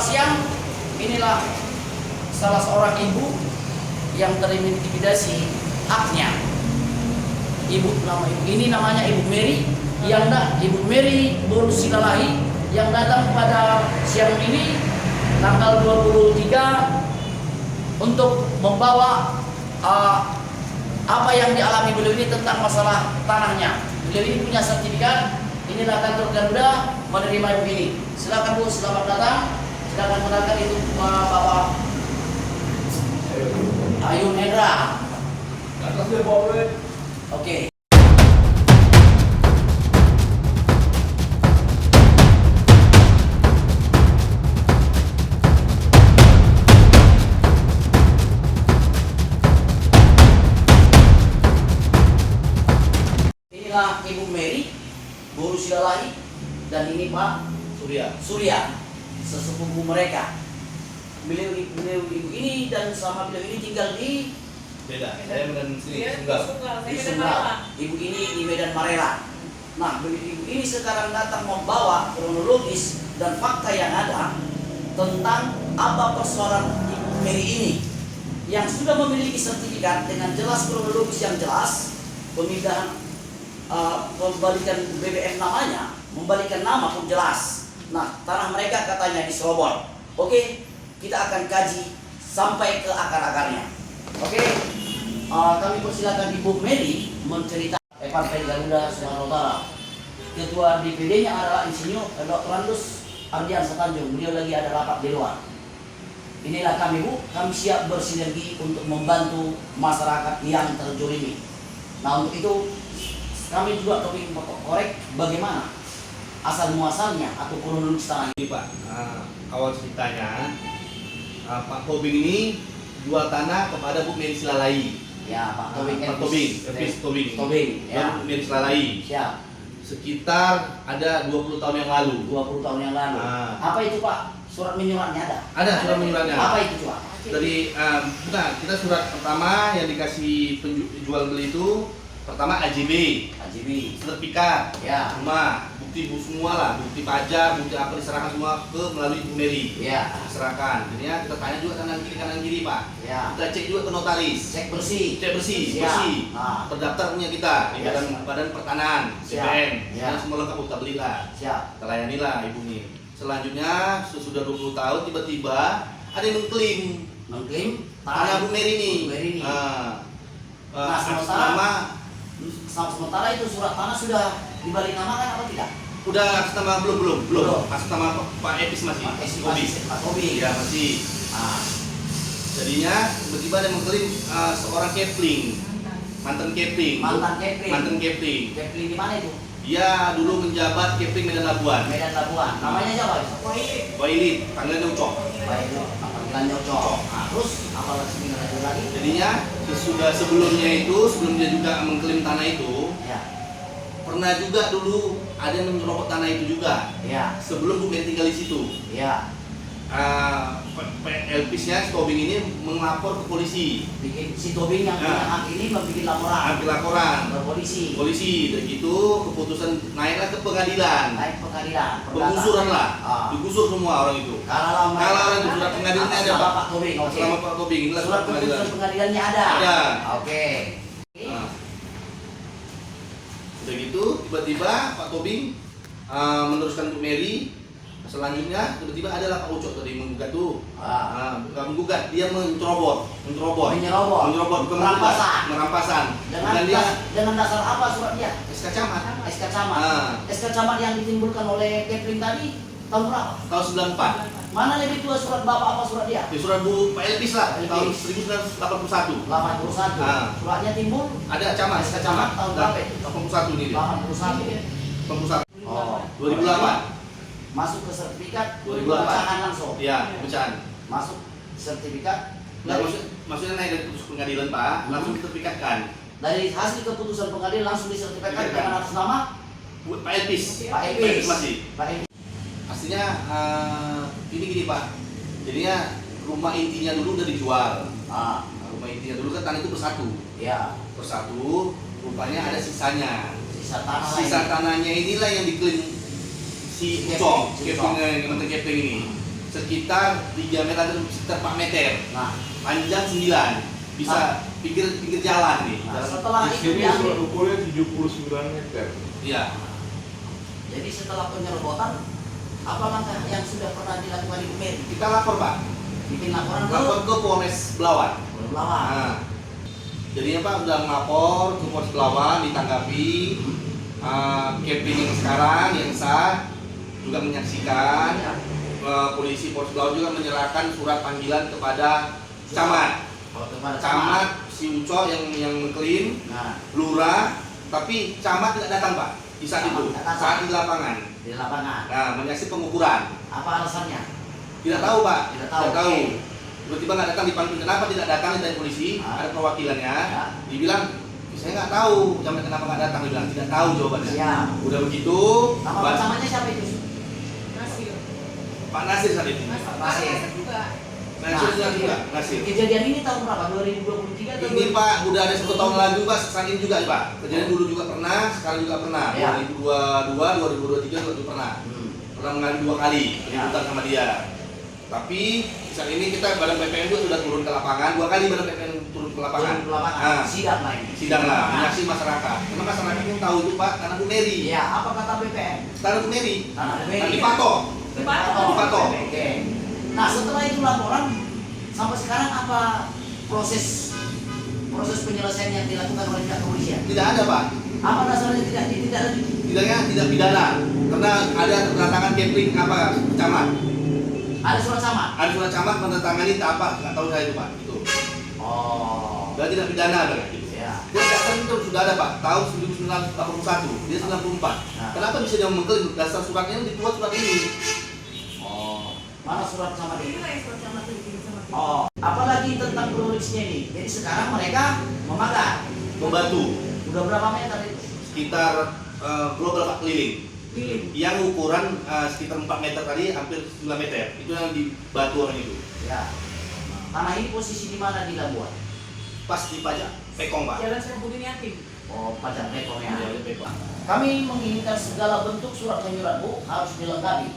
siang, inilah salah seorang ibu yang terintimidasi haknya. Nama ibu ini namanya Ibu Mary, Ibu Mary Borusilalahi yang datang pada siang ini tanggal 23 untuk membawa apa yang dialami beliau ini tentang masalah tanahnya. Beliau ini punya sertifikat. Inilah kantor Garuda menerima ibu ini. Silakan Bu, selamat datang. Silakan mendengarkan itu Bapak Ayun Hendra. Oke. Inilah Ibu Mary Borusilalahi dan ini Pak Surya, sesepupu mereka. Beliau ibu ini dan sama beliau ini tinggal di Saya Medan di Sunggal. Ibu ini di Medan Marela. Nah, ibu ini sekarang datang membawa kronologis dan fakta yang ada tentang apa persoalan Ibu Mary ini yang sudah memiliki sertifikat dengan jelas kronologis yang jelas, pemindahan membalikan BBM namanya, membalikan nama pun jelas. Nah, tanah mereka katanya diserobot. Oke, kita akan kaji sampai ke akar-akarnya. Oke, kami persilakan Ibu Mary menceritakan Partai Garuda Sumatera Utara. Ketua DPD-nya adalah Insinyur Dr. Randus Ardian Tanjung. Beliau lagi ada rapat di luar. Inilah kami Bu, kami siap bersinergi untuk membantu masyarakat yang terzolimi. Nah, untuk itu kami juga kami korek bagaimana asal muasalnya atau kronologis tanah ini Pak. Awal ceritanya Pak Tobing ini jual tanah kepada Bu Mary Silalahi. Ya, Pak Tobing. Tobing. Ya. Bu Mary Silalahi. Siap. Sekitar ada 20 tahun yang lalu. 20 tahun yang lalu. Apa itu Pak? Surat menyuratnya ada? Ada surat menyuratnya. Apa itu Pak? Dari kita surat pertama yang dikasih jual beli itu pertama AJB, sertifikat, ya. Rumah, bukti semua lah, bukti pajak, bukti apa diserahkan semua ke melalui Bu Mary. Ya. Diserahkan. Jadinya kita tanya juga kanan kiri Pak. Ya. Kita cek juga ke notaris. Cek bersih. Bersih. Terdaftar punya kita di badan pertanahan, BPN. Ya. Semua lengkap kita belilah. Siap. Kita layanilah ibu ini. Selanjutnya sesudah 20 tahun tiba-tiba ada yang mengklaim tanah Bu Mary ini. Sementara itu surat tanah sudah dibalik namakan atau tidak? Udah atas nama belum. Atas nama Pak Epis masih. Pak Tobing. Ya masih. Jadinya tiba-tiba ada mengklaim seorang Kepling, mantan Kepling. Kepling di mana itu? Dia dulu menjabat Kepling Medan Labuan. Namanya siapa? Wailit, panggilannya Ucok. Panggilannya Ucok. Terus apa lagi? Jadinya sebelum dia juga mengklaim tanah itu, ya. Pernah juga dulu ada yang menyerobot tanah itu juga. Ya. Sebelum Bu Mary tinggal di situ. Ya. Elpisnya si Tobing ini melapor ke polisi. Si Tobing yang punya hak ini membuat laporan. Ke polisi. Dan gitu keputusan naiklah ke pengadilan. Penggusuran lah. Digusur semua orang itu. Kalau orang itu surat pengadilannya ada Pak. Pak Tobing. Oke. Selama Pak Tobing inilah surat pengadilan. Pengadilannya ada. Oke. Udah gitu tiba-tiba Pak Tobing meneruskan Bu Mary. Selanjutnya tiba-tiba adalah Pak Ucok tadi menggugat tuh. Bukan menggugat, dia menyerobot, merampasan. Dengan dasar apa surat dia? SK Camat. SK Camat yang ditimbulkan oleh Kepling tadi tahun berapa? Tahun 94. Mana lebih tua surat Bapak apa surat dia? Di surat Bu Pak Elpis lah, tahun 1981. Suratnya timbul? Ada Camat, SK Camat tahun berapa? 81 ini dia. 81. 2008. Masuk ke sertifikat 2008. Pecahan langsung. Iya, pecahan. Masuk sertifikat. Maksudnya naik dari putusan pengadilan Pak, langsung disertifikatkan. Dari hasil keputusan pengadilan langsung disertifikatkan dengan atas nama Pak Elpis. Masih. Aslinya ini gini Pak. Jadinya rumah intinya dulu udah dijual. Rumah intinya dulu kan tanah itu bersatu. Iya. Bersatu, rupanya ada sisanya. Sisa tanahnya inilah yang diklaim si Ucok, Kepling ini. sekitar 3 meter atau sekitar 4 meter. Nah, Panjang 9. Bisa pinggir jalan nih. nah, setelah Di itu sini diambil. ukurnya 79 meter. Iya. Jadi setelah penyerobotan, apa langkah yang sudah pernah dilakukan Ibu Mary? Kita lapor, Pak. Bikin laporan Lapor ke Polres Belawan. Belawan. Nah, jadinya Pak udah melapor ke Polres Belawan, ditanggapi. Camping yang sekarang yang sah juga menyaksikan. Ya. Polisi Polres Belawan juga menyerahkan surat panggilan kepada camat. Kalau kepada Camat si Uco yang mengklaim, Nah, lurah, tapi camat tidak datang Pak di saat Camat itu, tidak datang. saat di lapangan. di lapangan. Nah, menyaksikan pengukuran. Apa alasannya? Tidak tahu Pak, Tidak tahu. Tiba-tiba nggak datang dipanggil. Kenapa tidak datang dari polisi? Ada perwakilannya. Ya. Dibilang saya nggak tahu camat kenapa nggak datang. Dibilang tidak tahu jawabannya. Ya. Udah begitu, Nama Pak pasangannya siapa itu? Nasir. Nasir saat itu. Nasir. juga. Nasir sudah juga. Nasir. Kejadian ini tahun berapa? 2023 atau Ini Pak, udah ada 1 tahun lalu Pak, saat ini juga Pak. Kejadian dulu juga pernah, sekarang juga pernah. Ya. 2022, 2023 juga pernah. Pernah mengalami 2 kali penyebutan sama dia. Tapi saat ini kita Badan PPN juga sudah turun ke lapangan 2 kali. Badan PPN turun ke lapangan. Turun ke lapangan. Nah, Sidang lah ini. sidang lah, menyaksi masyarakat. Memang masyarakat yang tahu itu Pak, karena Bu Mary. Iya, apa kata BPN? Karena Bu Mary. Tanah Bu Kan Mary. dipatok. Dipatok. Oke. Nah, setelah itu laporan sampai sekarang apa proses penyelesaian yang dilakukan oleh pihak kepolisian? Tidak ada Pak. Apa dasarnya tidak lanjut? Tidaknya tidak pidana. Karena ada kedatangan camping apa camat. Ada surat sama? Ada surat camat menandatangani apa? Nggak tahu saya itu Pak. Itu. Oh. Sudah tidak pidana berarti. Ya. Dia dasar itu sudah ada Pak, tahun 1981, dia 94. Nah. Kenapa bisa dia mengklaim dasar suratnya yang dibuat surat ini? Oh. Mana surat sama Ini dia? lah yang surat sama tuh dikirim sama kita. Oh. Apalagi tentang kronologisnya ini. Jadi sekarang mereka memagar. Membantu Udah berapa meter itu? sekitar global Pak keliling. Kirim. Yang ukuran sekitar 4 meter tadi hampir 9 meter. Itu yang dibantu orang itu. Ya. Tanah ini posisi di mana di Labuan? Pas dipajak Pekong Pak. Jalan Serabudin Yatim. Oh, Pajak Pekong ya. Iya, Pekong. Kami menginginkan segala bentuk surat menyurat Bu harus dilengkapi.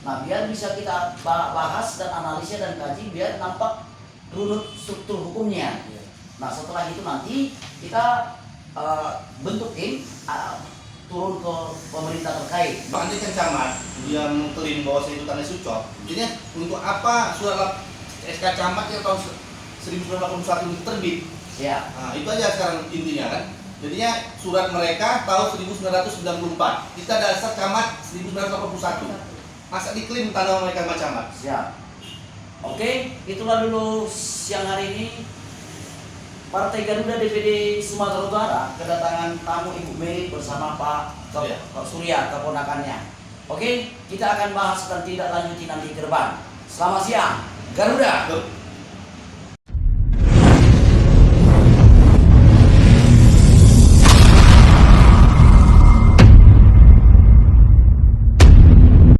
Nah, biar bisa kita bahas dan analisa dan kaji biar nampak runut struktur hukumnya. Nah, setelah itu nanti kita bentuk tim turun ke pemerintah terkait. Pak Andi kan camat, dia mengklaim bahwa saya itu tanah sucop. Jadinya untuk apa surat SK camat yang tahun 1981 itu terbit? Ya. Nah, itu aja sekarang intinya kan. Jadinya surat mereka tahun 1994. Kita dasar camat 1981. Masa diklaim tanah mereka sama camat? Siap. Oke, itulah dulu siang hari ini Partai Garuda DPD Sumatera Utara kedatangan tamu Ibu Mary bersama Pak Surya keponakannya. Oke, kita akan bahas dan tidak lanjuti nanti ke depan. Selamat siang, Garuda.